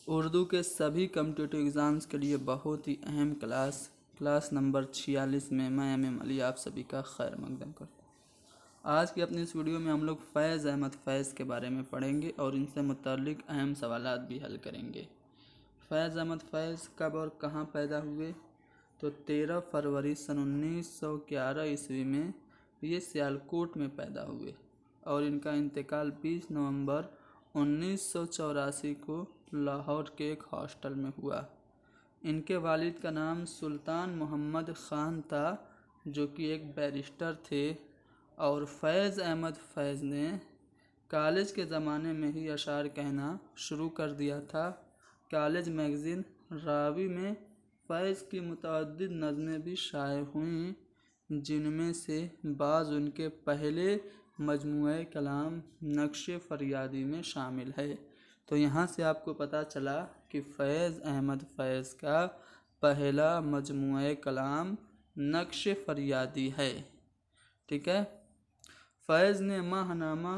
उर्दू के सभी competitive exams के लिए बहुत ही अहम क्लास नंबर 46 में मैं MM अली आप सभी का खैर मकदम करता हूँ। आज की अपनी इस वीडियो में हम लोग फैज़ अहमद फैज़ के बारे में पढ़ेंगे और इनसे मुताल्लिक अहम सवालात भी हल करेंगे। फैज़ अहमद फैज़ कब और कहाँ पैदा हुए? तो 13 फरवरी सन 1911 ईस्वी में ये सियालकोट में पैदा हुए और इनका इंतकाल 20 नवंबर 1984 को लाहौर के एक हॉस्टल में हुआ। इनके वालिद का नाम सुल्तान मोहम्मद ख़ान था, जो कि एक बैरिस्टर थे, और फैज़ अहमद फैज़ ने कॉलेज के ज़माने में ही अशार कहना शुरू कर दिया था। कॉलेज मैगज़ीन रावी में फैज़ की मुतअद्दिद नज़में भी शाये हुईं, जिनमें से बाज़ उनके पहले मजमूए कलाम नक्शे फरियादी में शामिल है। तो यहाँ से आपको पता चला कि फैज़ अहमद फैज़ का पहला मजमूए कलाम नक्शे फरियादी है। ठीक है। फैज़ ने माहनामा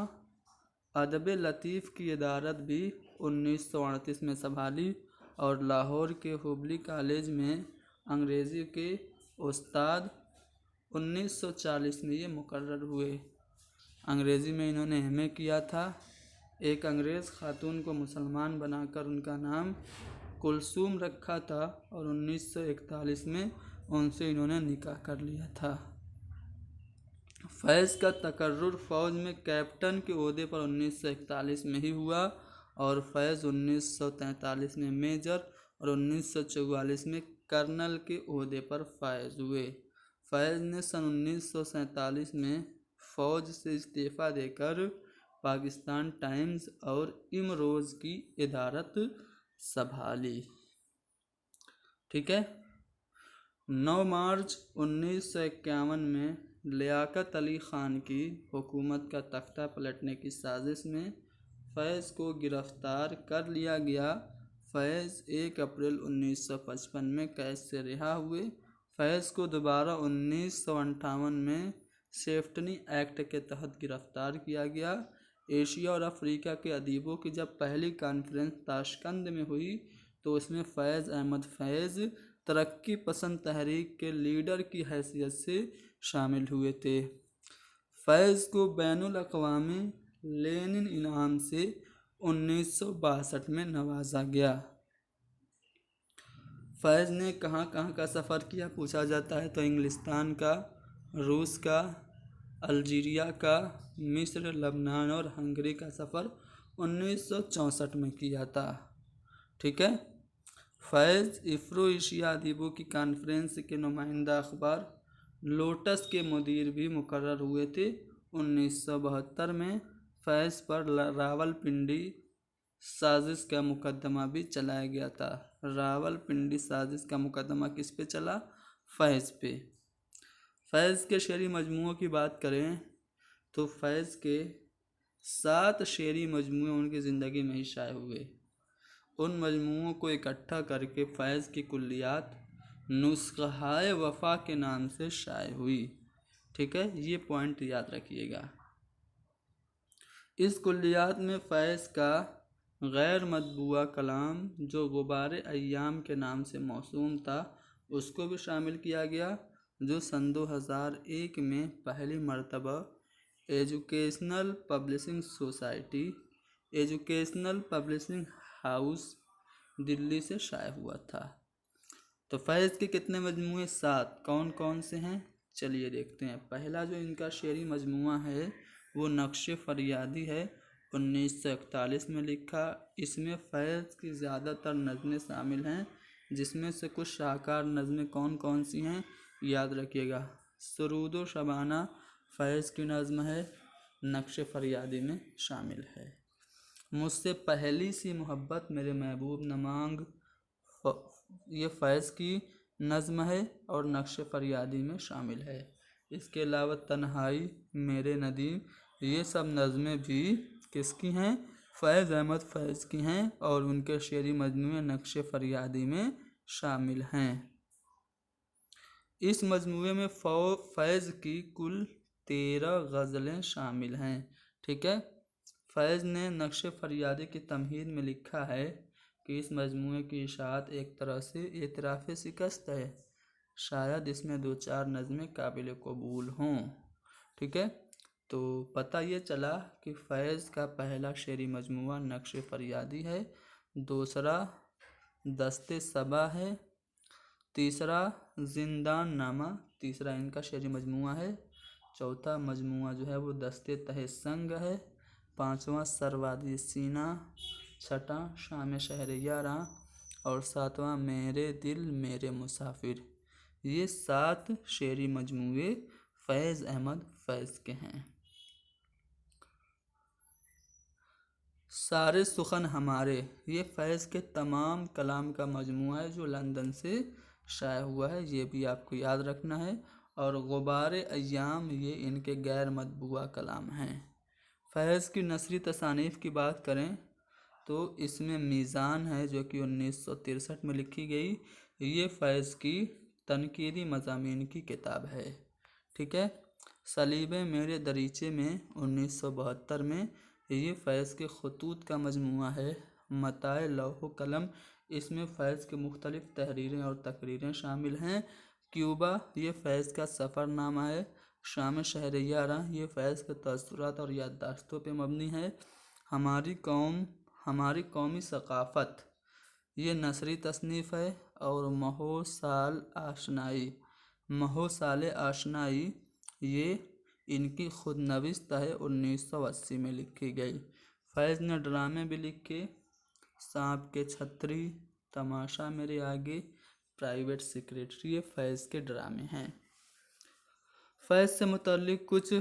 अदब लतीफ़ की इदारत भी 1938 में संभाली और लाहौर के हुबली कॉलेज में अंग्रेज़ी के उस्ताद 1940 में ये मुकर्रर हुए। अंग्रेज़ी में इन्होंने MA किया था। एक अंग्रेज़ खातून को मुसलमान बनाकर उनका नाम कुलसूम रखा था और 1941 में उनसे इन्होंने निकाह कर लिया था। फैज़ का तकर्रुर फ़ौज में कैप्टन के ओहदे पर 1941 में ही हुआ और फैज़ 1943 में मेजर और 1944 में कर्नल के ओहदे पर फायज हुए। फैज़ ने सन 1947 में फ़ौज से इस्तीफ़ा देकर पाकिस्तान टाइम्स और इमरोज़ की इदारत संभाली। ठीक है। 9 मार्च 1951 में लियाकत अली ख़ान की हुकूमत का तख्ता पलटने की साजिश में फैज़ को गिरफ़्तार कर लिया गया। फैज़ 1 अप्रैल 1955 में कैद से रिहा हुए। फैज़ को दोबारा 1958 में सेफ्टनी एक्ट के तहत गिरफ़्तार किया गया। एशिया और अफ्रीका के अदीबों की जब पहली कॉन्फ्रेंस ताशकंद में हुई तो उसमें फैज़ अहमद फैज़ तरक्की पसंद तहरीक के लीडर की हैसियत से शामिल हुए थे। फैज़ को बैनुल अक़वामी लेनिन इनाम से 1962 में नवाजा गया। फैज़ ने कहाँ कहाँ का सफ़र किया पूछा जाता है तो इंग्लिस्तान का, रूस का, अल्जीरिया का, मिस्र, लबनान और हंगरी का सफ़र 1964 में किया था। ठीक है। फैज़ इफ्रो एशिया अदीबों की कॉन्फ्रेंस के नुमाइंदा अखबार लोटस के मुदीर भी मुकर्रर हुए थे। 1972 में फैज़ पर रावलपिंडी साजिश का मुकदमा भी चलाया गया था। रावलपिंडी साजिश का मुकदमा किस पे चला? फैज़ पे। फैज़ के शेरी मजमूओं की बात करें तो फैज़ के 7 शेरी मजमूए उनकी ज़िंदगी में ही शाये हुए। उन मजमूओं को इकट्ठा करके फैज़ की कुल्लियात नुस्ख़ाए वफ़ा के नाम से शाये हुई। ठीक है, ये पॉइंट याद रखिएगा। इस कुल्लियात में फैज़ का गैर मतबूआ कलाम जो गुबारे अय्याम के नाम से मौसूम था उसको भी शामिल किया गया, जो सन 2001 में पहली मर्तबा educational publishing society educational publishing house Delhi से शाये हुआ था। तो फैज़ के कितने मजमूए? 7। कौन कौन से हैं चलिए देखते हैं। पहला जो इनका शेरी मजमूआ है वो नक्शे फरियादी है, 1941 में लिखा। इसमें फैज़ की ज़्यादातर नज़में शामिल हैं, जिसमें से कुछ शाहकार नज़में कौन कौन सी हैं याद रखिएगा। सुरूदो शबाना फैज़ की नज़्म है, नक्शे फरियादी में शामिल है। मुझसे पहली सी मोहब्बत मेरे महबूब न मांग, ये फैज़ की नज़्म है और नक्शे फरियादी में शामिल है। इसके अलावा तन्हाई, मेरे नदीम, ये सब नज़में भी किसकी हैं? फैज़ अहमद फैज़ की हैं और उनके शेरी मजमूए नक्शे फरियादी में शामिल हैं। इस मजमूए में फैज़ की कुल 13 गज़लें शामिल हैं। ठीक है। फैज़ ने नक्शे फरियादी की तमहीद में लिखा है कि इस मजमूए की इशाअत एक तरह से एतराफ़ शिकस्त है, शायद इसमें 2-4 नज़में काबिल कबूल हों। ठीक है, तो पता ये चला कि फैज़ का पहला शेरी मजमूआ नक्श फरियादी है, दूसरा दस्ते सबा है, तीसरा जिंदान नामा तीसरा इनका शेरी मजमूआ है, चौथा मजमूआ जो है वो दस्ते तहे संग है, पांचवा सरवादी सीना, छठा शाम शहर यारा और सातवां मेरे दिल मेरे मुसाफिर। ये 7 शेरी मजमूए फैज़ अहमद फैज़ के हैं। सारे सुखन हमारे, ये फैज़ के तमाम कलाम का मजमूआ है जो लंदन से शाया हुआ है, ये भी आपको याद रखना है। और गुबारे अय्याम ये इनके गैर मतबूआ कलाम हैं। फैज़ की नसरी तसानीफ़ की बात करें तो इसमें मीज़ान है जो कि 1963 में लिखी गई, ये फैज़ की तनकीदी मज़ामीन की किताब है। ठीक है, सलीब मेरे दरीचे में 1972 में ये फैज़ के खतूत का मजमूआ है। मताए लौह कलम, इसमें फैज़ के मुख्तलिफ़ तहरीरें और तकरीरें शामिल हैं। क्यूबा ये फैज़ का सफ़रनामा है। शाम शहर यारा ये फैज़ के तअस्सुरात और याददाश्तों पे मबनी है। हमारी कौम हमारी कौमी सक़ाफ़त ये नसरी तसनीफ़ है। और महो साल आशनाई ये इनकी खुदनविस्त है, 1980 में लिखी गई। फैज़ ने ड्रामे भी लिखे, सांप के छतरी, तमाशा मेरे आगे, प्राइवेट सेक्रेटरी, ये फैज़ के ड्रामे हैं। फैज़ से मुतल्लिक़ कुछ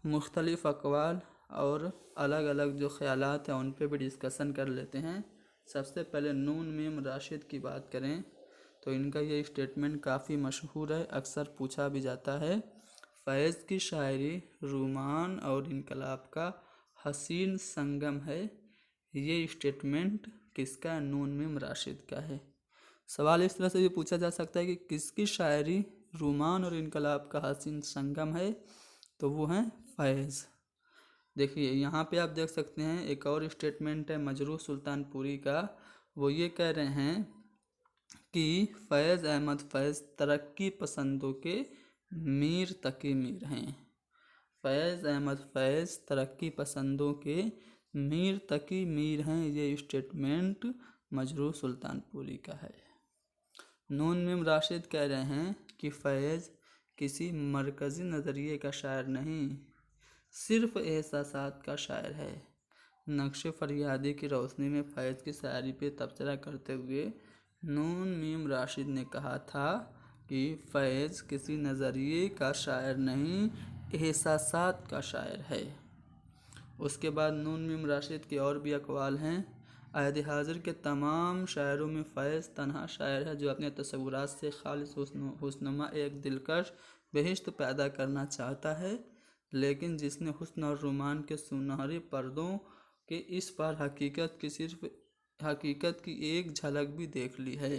मुख्तलिफ़ अक़वाल और अलग अलग जो ख़यालात हैं उन पे भी डिस्कसन कर लेते हैं। सबसे पहले नून मीम राशिद की बात करें तो इनका ये स्टेटमेंट काफ़ी मशहूर है, अक्सर पूछा भी जाता है। फैज़ की शायरी रूमान और इनकलाब का हसीन संगम है। ये स्टेटमेंट किसका? नून मीम राशिद का है। सवाल इस तरह से भी पूछा जा सकता है कि किसकी शायरी रूमान और इनकलाब का हसीन संगम है, तो वो हैं फैज़। देखिए यहाँ पे आप देख सकते हैं एक और स्टेटमेंट है मजरूह सुल्तानपुरी का। वो ये कह रहे हैं कि फैज़ अहमद फैज़ तरक्की पसंदों के मीर तकी मीर हैं। फैज़ अहमद फैज़ तरक्की पसंदों के मीर तकी मीर हैं, ये स्टेटमेंट मजरूह सुल्तानपुरी का है। नून मीम राशिद कह रहे हैं कि फैज़ किसी मरकज़ी नज़रिए का शायर नहीं, सिर्फ़ एहसासात का शायर है। नक्श फरियादी की रोशनी में फैज़ की शायरी पे तबसरा करते हुए नून मीम राशिद ने कहा था कि फैज़ किसी नज़रिए का शायर नहीं, एहसासात का शायर है। उसके बाद नून मीम राशिद के और भी अक़वाल हैं। अहद हाज़िर के तमाम शायरों में फैज़ तन्हा शायर है जो अपने तसव्वुरात से खालिस हुस्नुमा एक दिलकश बहिश्त पैदा करना चाहता है, लेकिन जिसने हुस्न और रोमान के सुनहरे पर्दों के इस पार हकीकत की एक झलक भी देख ली है।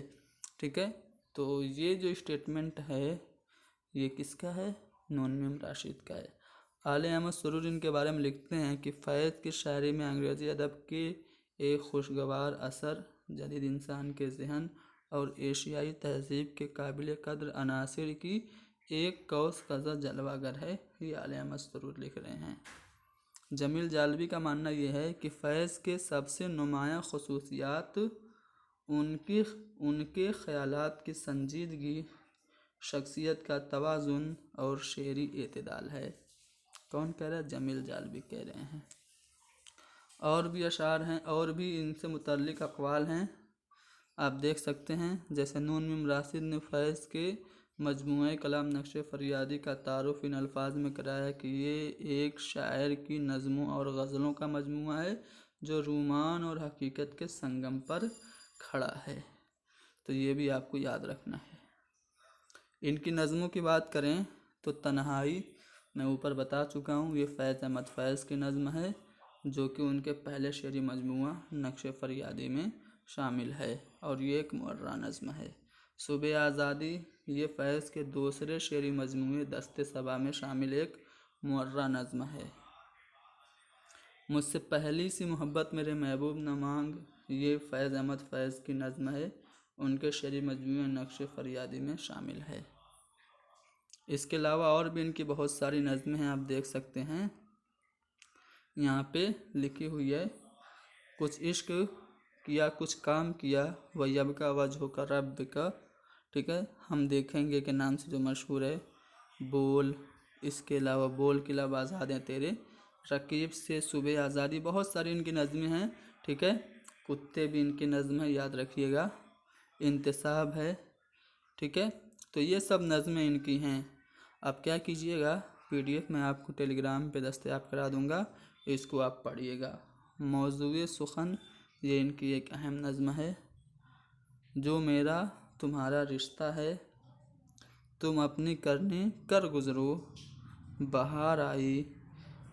ठीक है, तो ये जो स्टेटमेंट है ये किसका है? नून मीम राशिद का है। आले अहमद सुरूर इनके बारे में लिखते हैं कि फैज़ की शायरी में अंग्रेज़ी अदब के एक खुशगवार असर, जदीद इंसान के ज़हन और एशियाई तहज़ीब के काबिल कद्र अनासिर की एक कौस कज़ा जलवागर है। ये आले अहमद सुरूर लिख रहे हैं। जमील जालवी का मानना यह है कि फैज़ के सबसे नुमायाँ ख़ुसूसियात उनके ख़यालात की संजीदगी, शख्सियत का तवाज़ुन और शेरी एतदाल है। कौन कह रहा है? जमील जालवी कह रहे हैं। और भी अशार हैं और भी इनसे मुतल्लिक़ अक़वाल हैं, आप देख सकते हैं। जैसे नून मीम राशिद ने फैज़ के मजमूए कलाम नक्श फरियादी का तारुफ़ इन अल्फाज में कराया कि ये एक शायर की नज़मों और गज़लों का मजमूआ है जो रूमान और हकीकत के संगम पर खड़ा है। तो ये भी आपको याद रखना है। इनकी नज़मों की बात करें तो तन्हाई मैं ऊपर बता चुका हूँ, ये फैज़ अहमद फैज़ की नज़म है जो कि उनके पहले शेरी मजमूआ नक्श फरियादी में शामिल है और ये एक मुअर्रा नज़म है। सुबह आज़ादी ये फैज़ के दूसरे शेरी मजमूए दस्ते सबा में शामिल एक मुअर्रा नज़म है। मुझसे पहली सी मोहब्बत मेरे महबूब न मांग ये फैज़ अहमद फैज़ की नज़्म है, उनके शेरी मजमूए नक्श फरियादी में शामिल है। इसके अलावा और भी इनकी बहुत सारी नज़्में हैं, आप देख सकते हैं यहाँ पे लिखी हुई है। कुछ इश्क किया कुछ काम किया वयब का वजह का रब का, ठीक है, हम देखेंगे के नाम से जो मशहूर है। बोल, इसके अलावा बोल के अलावा आज़ाद हैं तेरे, रकीब से सुबह आज़ादी, बहुत सारी इनकी नज़में हैं, ठीक है। कुत्ते भी इनकी नज़म है, याद रखिएगा। इंतसाब है, ठीक है। तो ये सब नज़में इनकी हैं। आप क्या कीजिएगा, PDF मैं आपको टेलीग्राम पे दस्तयाब करा दूंगा, इसको आप पढ़िएगा। मौज़ूए सुखन, ये इनकी एक अहम नज़्म है। जो मेरा तुम्हारा रिश्ता है, तुम अपनी करनी कर गुज़रो, बहार आई,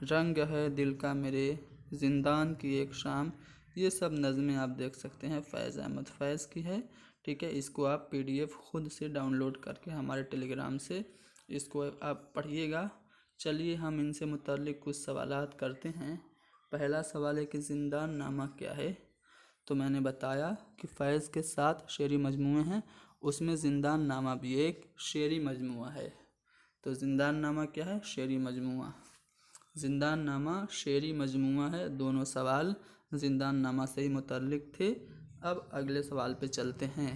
रंग है दिल का मेरे, ज़िंदान की एक शाम। ये सब नज़में आप देख सकते हैं फैज़ अहमद फैज़ की है, ठीक है। इसको आप PDF खुद से डाउनलोड करके हमारे टेलीग्राम से इसको आप पढ़िएगा। चलिए हम इनसे मुताल्लिक़ कुछ सवालात करते हैं। पहला सवाल है कि ज़िंदान नामा क्या है। तो मैंने बताया कि फैज़ के 7 शेरी मजमूए हैं, उसमें ज़िंदान नामा भी एक शेरी मजमुआ है। तो ज़िंदान नामा क्या है, शेरी मजमुआ। ज़िंदान नामा शेरी मजमुआ है। दोनों सवाल ज़िंदान नामा से ही मुतल्लिक़ थे। अब अगले सवाल पे चलते हैं।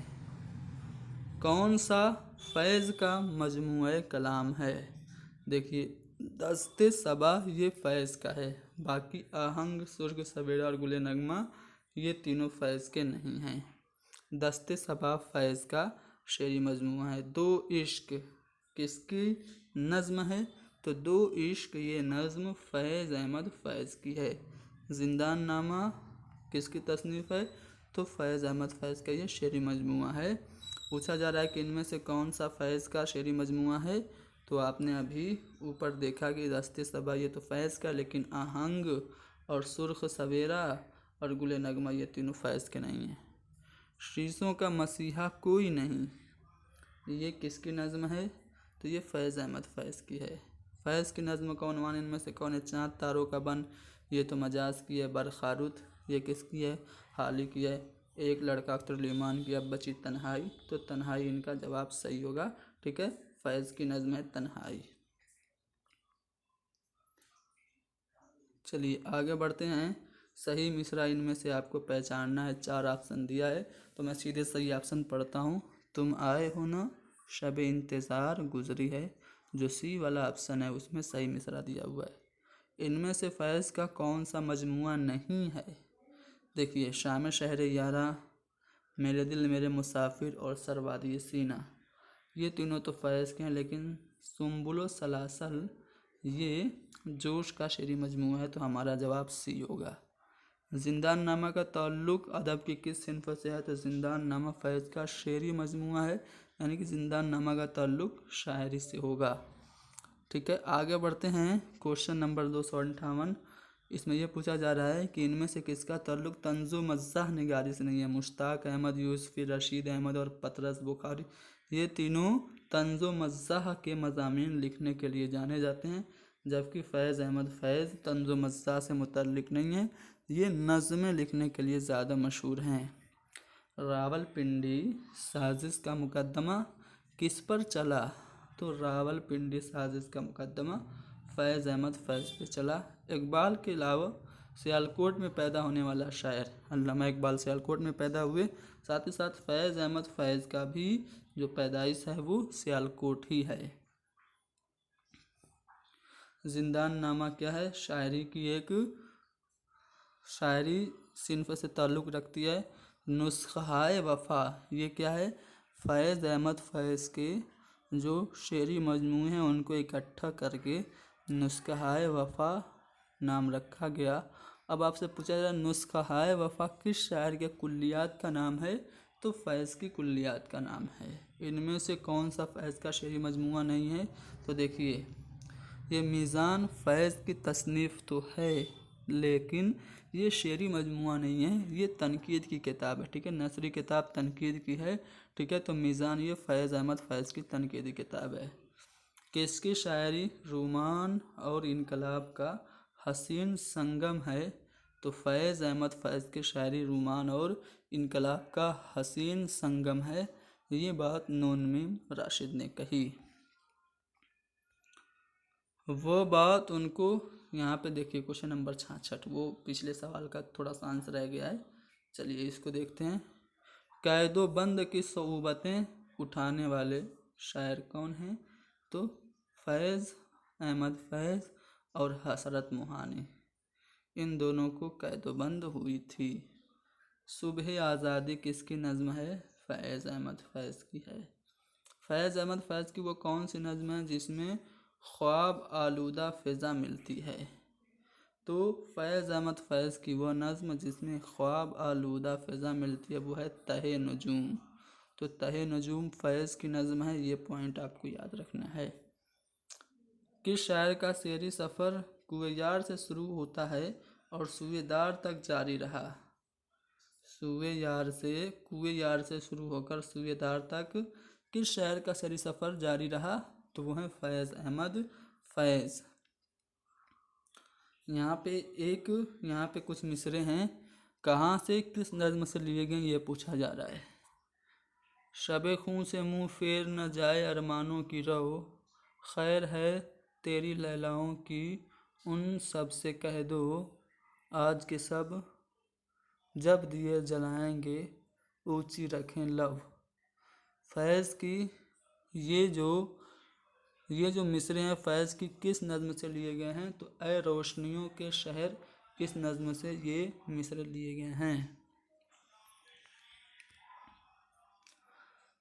कौन सा फैज़ का मजमुआ कलाम है। देखिए, दस्ते सबा ये फैज़ का है, बाकी आहंग, सुर्ग, सवेरा और गुले नगमा ये तीनों फैज़ के नहीं हैं। दस्ते सबा फैज़ का शेरी मजमुआ है। दो इश्क किसकी नज़्म है, तो दो इश्क ये नज़्म फैज़ अहमद फैज़ की है। ज़िंदान नामा किसकी तसनीफ़ है, तो फैज़ अहमद फैज़ का ये शेरी मजमुआ है। पूछा जा रहा है कि इनमें से कौन सा फैज़ का शेरी मजमुआ है, तो आपने अभी ऊपर देखा कि दस्ते सबा ये तो फैज़ का, लेकिन आहंग और सुर्ख सवेरा और गुले नगमा ये तीनों फैज़ के नहीं हैं। शीशों का मसीहा कोई नहीं, ये किसकी नज़्म है, तो ये फैज़ अहमद फैज़ की है। फैज़ की नज़्म कौन मान इनमें से कौन है। चाँद तारों का बन, ये तो मजाज की है। बरखारुत ये किसकी है, हाली की है। एक लड़का अख्तरुल की, अब बची तन्हाई, तो तन्हाई इनका जवाब सही होगा, ठीक है। फैज़ की नज़्म है तन्हाई। चलिए आगे बढ़ते हैं। सही मिसरा इनमें से आपको पहचानना है। 4 ऑप्शन दिया है, तो मैं सीधे सही ऑप्शन पढ़ता हूँ। तुम आए हो ना, शब इंतज़ार गुजरी है, जो सी वाला ऑप्शन है उसमें सही मिसरा दिया हुआ है। इनमें से फैज़ का कौन सा मजमुआ नहीं है। देखिए, शाम शहर यारा, मेरे दिल मेरे मुसाफिर और सरवादी सीना, ये तीनों तो फैज़ के हैं, लेकिन सुम्बुलो सलासल ये जोश का शेरी मजमूआ है, तो हमारा जवाब सी होगा। ज़िंदान नामा का ताल्लुक़ अदब की किस सिन्फ़ से है, तो ज़िंदान नामा फैज़ का शेरी मजमूआ है, यानी कि ज़िंदान नामा का ताल्लुक़ शायरी से होगा, ठीक है। आगे बढ़ते हैं। क्वेश्चन नंबर 258, इसमें यह पूछा जा रहा है कि इनमें से किसका ताल्लुक़ तंज़ो मज़्ज़ाह निगारी से नहीं है। मुश्ताक अहमद, यूसुफ़ी, रशीद अहमद और पतरस बुखारी, ये तीनों तंज़ो मज़्ज़ाह के मज़ामीन लिखने के लिए जाने जाते हैं, जबकि फैज़ अहमद फैज़ तंज़ो मज़्ज़ाह से मुतल्लिक़ नहीं है, ये नज़में लिखने के लिए ज़्यादा मशहूर हैं। रावलपिंडी साजिश का मुकदमा किस पर चला, तो रावलपिंडी साजिश का मुकदमा फैज़ अहमद फैज़ पे चला। इकबाल के अलावा सियालकोट में पैदा होने वाला शायर अल्लामा इकबाल सियालकोट में पैदा हुए, साथ ही साथ फैज़ अहमद फैज़ का भी जो पैदाइश है वो सियालकोट ही है। ज़िंदान नामा क्या है, शायरी की एक शायरी सिन्फ़ से ताल्लुक़ रखती है। नुस्ख़ाए वफ़ा ये क्या है, फैज़ अहमद फैज़ के जो शेरी मजमूए हैं उनको इकट्ठा करके नुस्ख़ाए वफ़ा नाम रखा गया। अब आपसे पूछा जाए नुस्ख़ाए वफ़ा किस शायर के कुल्लियात का नाम है, तो फैज़ की कुल्लियात का नाम है। इनमें से कौन सा फैज़ का शेरी मजमूआ नहीं है, तो देखिए, ये मीज़ान फैज़ की तसनीफ़ तो है, लेकिन ये शेरी मजमूआ नहीं है, ये तनकीद की किताब है, ठीक है। नसरी किताब तनकीद की है, ठीक है। तो मीज़ान ये फैज़ अहमद फैज़ की तनकीदी किताब है। किसकी शायरी रोमान और इनकलाब का हसीन संगम है, तो फैज़ अहमद फैज़ की शायरी रूमान और इनकलाब का हसीन संगम है। ये बात नून मीम राशिद ने कही। वो बात उनको, यहाँ पे देखिए क्वेश्चन नंबर 66, वो पिछले सवाल का थोड़ा सा आंसर रह गया है। चलिए इसको देखते हैं। कैदो बंद की सऊबतें उठाने वाले शायर कौन हैं? तो फैज़ अहमद फैज़ और हसरत मोहानी, इन दोनों को कैदोबंद हुई थी। सुबह आज़ादी किसकी नज़्म है? फैज़ अहमद फैज़ की है। फैज़ अहमद फैज़ की वो कौन सी नज़्म है जिसमें ख्वाब आलूदा फ़िज़ा मिलती है? तो फैज़ अहमद फैज़ की वो नज़्म जिसमें ख्वाब आलूदा फ़िज़ा मिलती है वो है तहे नजूम। तो तहे नजूम फैज़ की नज़्म है, ये पॉइंट आपको याद रखना है। किस शायर का शेरी सफ़र कुएयार से शुरू होता है और सुएदार तक जारी रहा? कुएयार से शुरू होकर सुएदार तक किस शायर का शेरी सफ़र जारी रहा? तो वो है फैज़ अहमद फैज़। यहाँ पे कुछ मिसरे हैं, कहाँ से किस नज़्म से लिए गए ये पूछा जा रहा है। शबे खून से मुँह फेर न जाए अरमानों की रो, खैर है तेरी लैलाओं की उन सब से कह दो, आज के सब जब दिए जलाएंगे ऊंची रखें लव। फैज़ की ये जो मिसरे हैं फैज़ की किस नज़्म से लिए गए हैं? तो ए रोशनियों के शहर, इस नज़्म से ये मिसरे लिए गए हैं।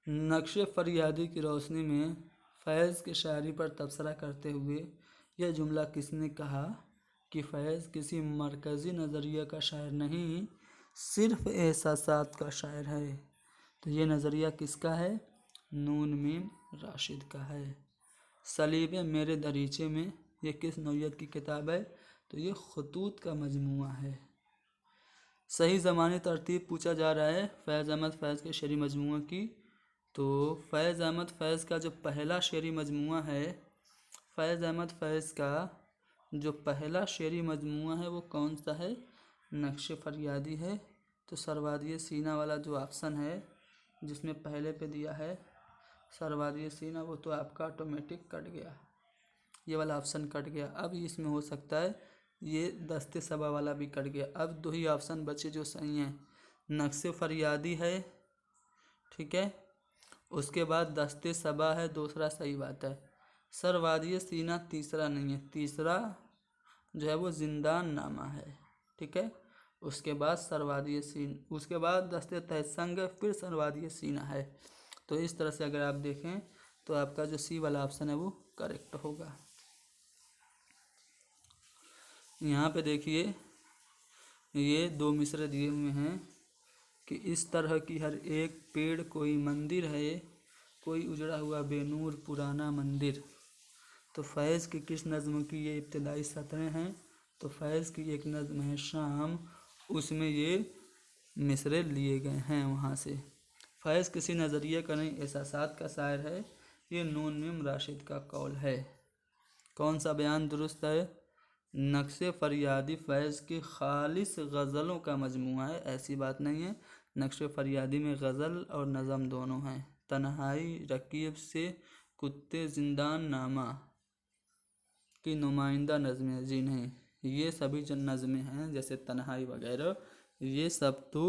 नक्शे फरियादी की रोशनी में फैज़ की शायरी पर तबसरा करते हुए यह जुमला किसने कहा कि फैज़ किसी मरकज़ी नज़रिया का शायर नहीं, सिर्फ़ एहसासात का शायर है? तो ये नज़रिया किसका है? नून मीम राशिद का है। सलीब मेरे दरीचे में ये किस नौयत की किताब है? तो ये खतूत का मजमूआ है। सही ज़मानी तरतीब पूछा जा रहा है फैज़ अहमद फैज़ के शेरी मजमूआ की। तो फैज़ अहमद फैज़ का जो पहला शेरी मजमूआ है, फैज़ अहमद फैज़ का जो पहला शेरी मजमूआ है वो कौन सा है? नक्शे फरियादी है। तो सरवादिए सीना वाला जो ऑप्शन है जिसमें पहले पे दिया है सरवादिए सीना, वो तो आपका ऑटोमेटिक कट गया, ये वाला ऑप्शन कट गया। अब इसमें हो सकता है ये दस्ते सबा वाला भी कट गया। अब दो ही ऑप्शन बचे जो सही हैं, नक्शे फरियादी है, ठीक है, उसके बाद दस्ते सबा है, दूसरा सही बात है। सरवादिए सीना तीसरा नहीं है, तीसरा जो है वो जिंदान नामा है, ठीक है। उसके बाद सरवादिए सीन, उसके बाद दस्ते तहसंग, फिर सरवादिए सीना है। तो इस तरह से अगर आप देखें तो आपका जो सी वाला ऑप्शन है वो करेक्ट होगा। यहाँ पे देखिए ये दो मिसरे दिए हुए हैं कि इस तरह की हर एक पेड़ कोई मंदिर है, कोई उजड़ा हुआ बेनूर पुराना मंदिर। तो फैज़ की किस नज़्म की ये इब्तदाई सतरें हैं? तो फैज़ की एक नज़्म है शाम, उसमें ये मिसरे लिए गए हैं वहाँ से। फैज़ किसी नज़रिए का नहीं एहसासात का शायर है, ये नून मीम राशिद का कौल है। कौन सा बयान दुरुस्त है? नक्शे फरियादी फैज़ की खालिस गज़लों का मजमूआ है, ऐसी बात नहीं है। नक्शे फरियादी में गज़ल और नज़म दोनों हैं। तन्हाई रकीब से कुत्ते जिंदान नामा की नुमाइंदा नज़में, जी नहीं, ये सभी जो नज़में हैं जैसे तन्हाई वगैरह ये सब तो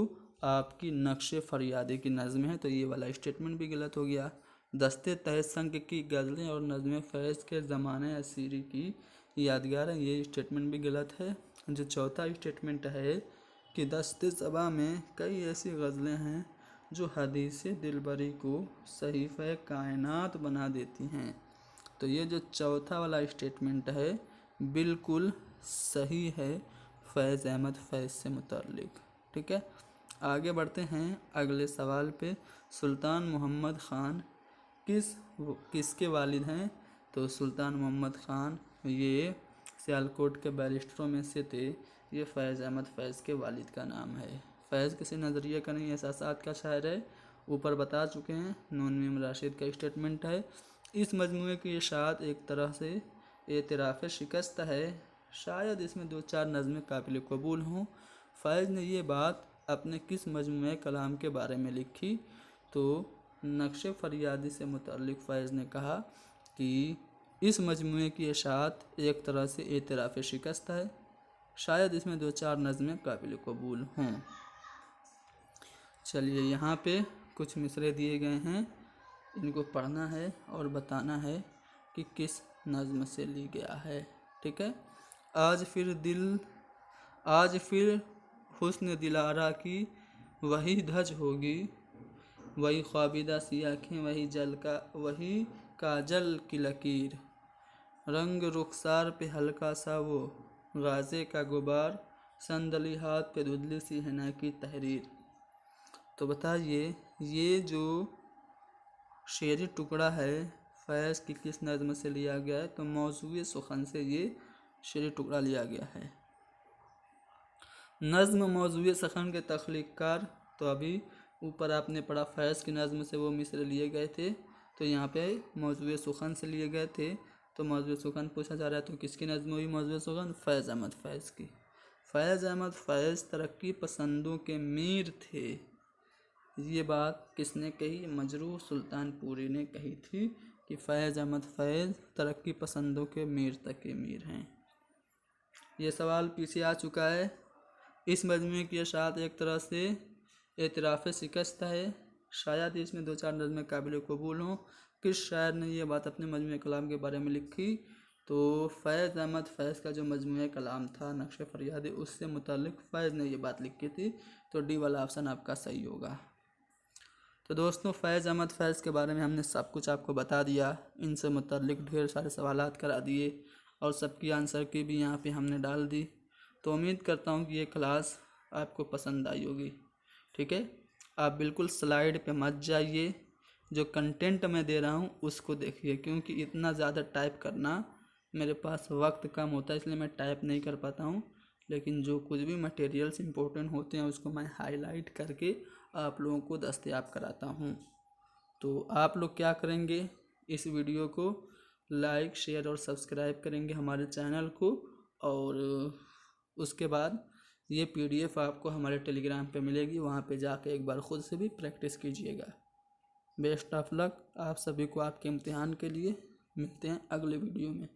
आपकी नक्शे फरियादी की नज़में हैं। तो ये वाला स्टेटमेंट भी गलत हो गया। दस्ते तहसंग की गज़लें और नज़में फैज़ के ज़माने असीरी की यादगार है, ये स्टेटमेंट भी गलत है। जो चौथा स्टेटमेंट है कि दस्ते सबा में कई ऐसी गज़लें हैं जो हदीस दिलबरी को सहीफ़े कायनात बना देती हैं। तो ये जो चौथा वाला स्टेटमेंट है बिल्कुल सही है फैज़ अहमद फैज़ से मुताल्लिक, ठीक है। आगे बढ़ते हैं अगले सवाल पे। सुल्तान मोहम्मद ख़ान किसके वालिद हैं? तो सुल्तान मोहम्मद ख़ान ये सियालकोट के बैरिस्टरों में से थे। ये फैज़ अहमद फैज़ के वालिद का नाम है। फैज़ किसी नज़रिए का नहीं एहसासात का शायर है, ऊपर बता चुके हैं, नून मीम राशिद का स्टेटमेंट है। इस मजमूए की इशाअत एक तरह से एतराफ़ शिकस्त है, शायद इसमें 2-4 नज़में काबिल कबूल हों। फैज़ ने ये बात अपने किस मजमूए कलाम के बारे में लिखी? तो नक्श फरियादी से मुतल्लिक़ फैज़ ने कहा कि इस मजमूए की इशाअत एक तरह से एतराफ़ शिकस्त है। शायद इसमें 2-4 नज़में काबिल कबूल हों। चलिए, यहाँ पे कुछ मिसरे दिए गए हैं, इनको पढ़ना है और बताना है कि किस नज़्म से ली गया है। ठीक है। आज फिर हुस्न दिलारा की वही धज होगी, वही ख्वाबिदा सी आँखें, वही काजल की लकीर, रंग रुखसार पे हल्का सा वो गाज़े का गुबार, संदली हाथ पे धुंधली सी हिना की तहरीर। तो बताइए, ये जो शेरी टुकड़ा है फैज़ की किस नज़्म से लिया गया है? तो मौज़ूए सुखन से ये शेरी टुकड़ा लिया गया है। नज़्म मौज़ूए सुखन के तख्लीक़कार, तो अभी ऊपर आपने पढ़ा फैज़ की नज़्म से वो मिसरे लिए गए थे, तो यहाँ पे मौज़ूए सुखन से लिए गए थे। तो मौज़ूए सुखन पूछा जा रहा है, तो किसकी नज़्म हुई मौज़ूए सुखन? फैज़ अहमद फैज़ की। फैज़ अहमद फैज़ तरक्की पसंदों के मीर थे। ये बात किसने कही? मजरूह सुल्तानपुरी ने कही थी कि फैज़ अहमद फैज़ तरक्की पसंदों के मीर तक के मीर हैं। ये सवाल पीछे आ चुका है। इस मजमूए की इशाअत एक तरह से एतराफ़ शिकस्त है। शायद इसमें 2-4 नज़में काबिल कबूल हों। किस शायर ने ये बात अपने मजमूए कलाम के बारे में लिखी? तो फैज़ अहमद फैज़ का जो मजमूए कलाम था नक्श फरियादी, उससे मुतल्लिक़ फैज़ ने ये बात लिखी थी। तो डी वाला ऑप्शन आपका सही होगा। तो दोस्तों, फैज़ अहमद फैज़ के बारे में हमने सब कुछ आपको बता दिया। इनसे मुतल्लिक़ ढेर सारे सवालात करा दिए और सबकी आंसर की भी यहाँ पे हमने डाल दी। तो उम्मीद करता हूँ कि ये क्लास आपको पसंद आई होगी। ठीक है। आप बिल्कुल स्लाइड पे मत जाइए, जो कंटेंट मैं दे रहा हूँ उसको देखिए, क्योंकि इतना ज़्यादा टाइप करना मेरे पास वक्त कम होता है, इसलिए मैं टाइप नहीं कर पाता हूँ। लेकिन जो कुछ भी मटेरियल्स इंपॉर्टेंट होते हैं उसको मैं हाईलाइट करके आप लोगों को दस्तयाब कराता हूँ। तो आप लोग क्या करेंगे, इस वीडियो को लाइक शेयर और सब्सक्राइब करेंगे हमारे चैनल को, और उसके बाद ये PDF आपको हमारे टेलीग्राम पे मिलेगी, वहाँ पे जाके एक बार ख़ुद से भी प्रैक्टिस कीजिएगा। बेस्ट ऑफ लक आप सभी को आपके इम्तिहान के लिए। मिलते हैं अगले वीडियो में।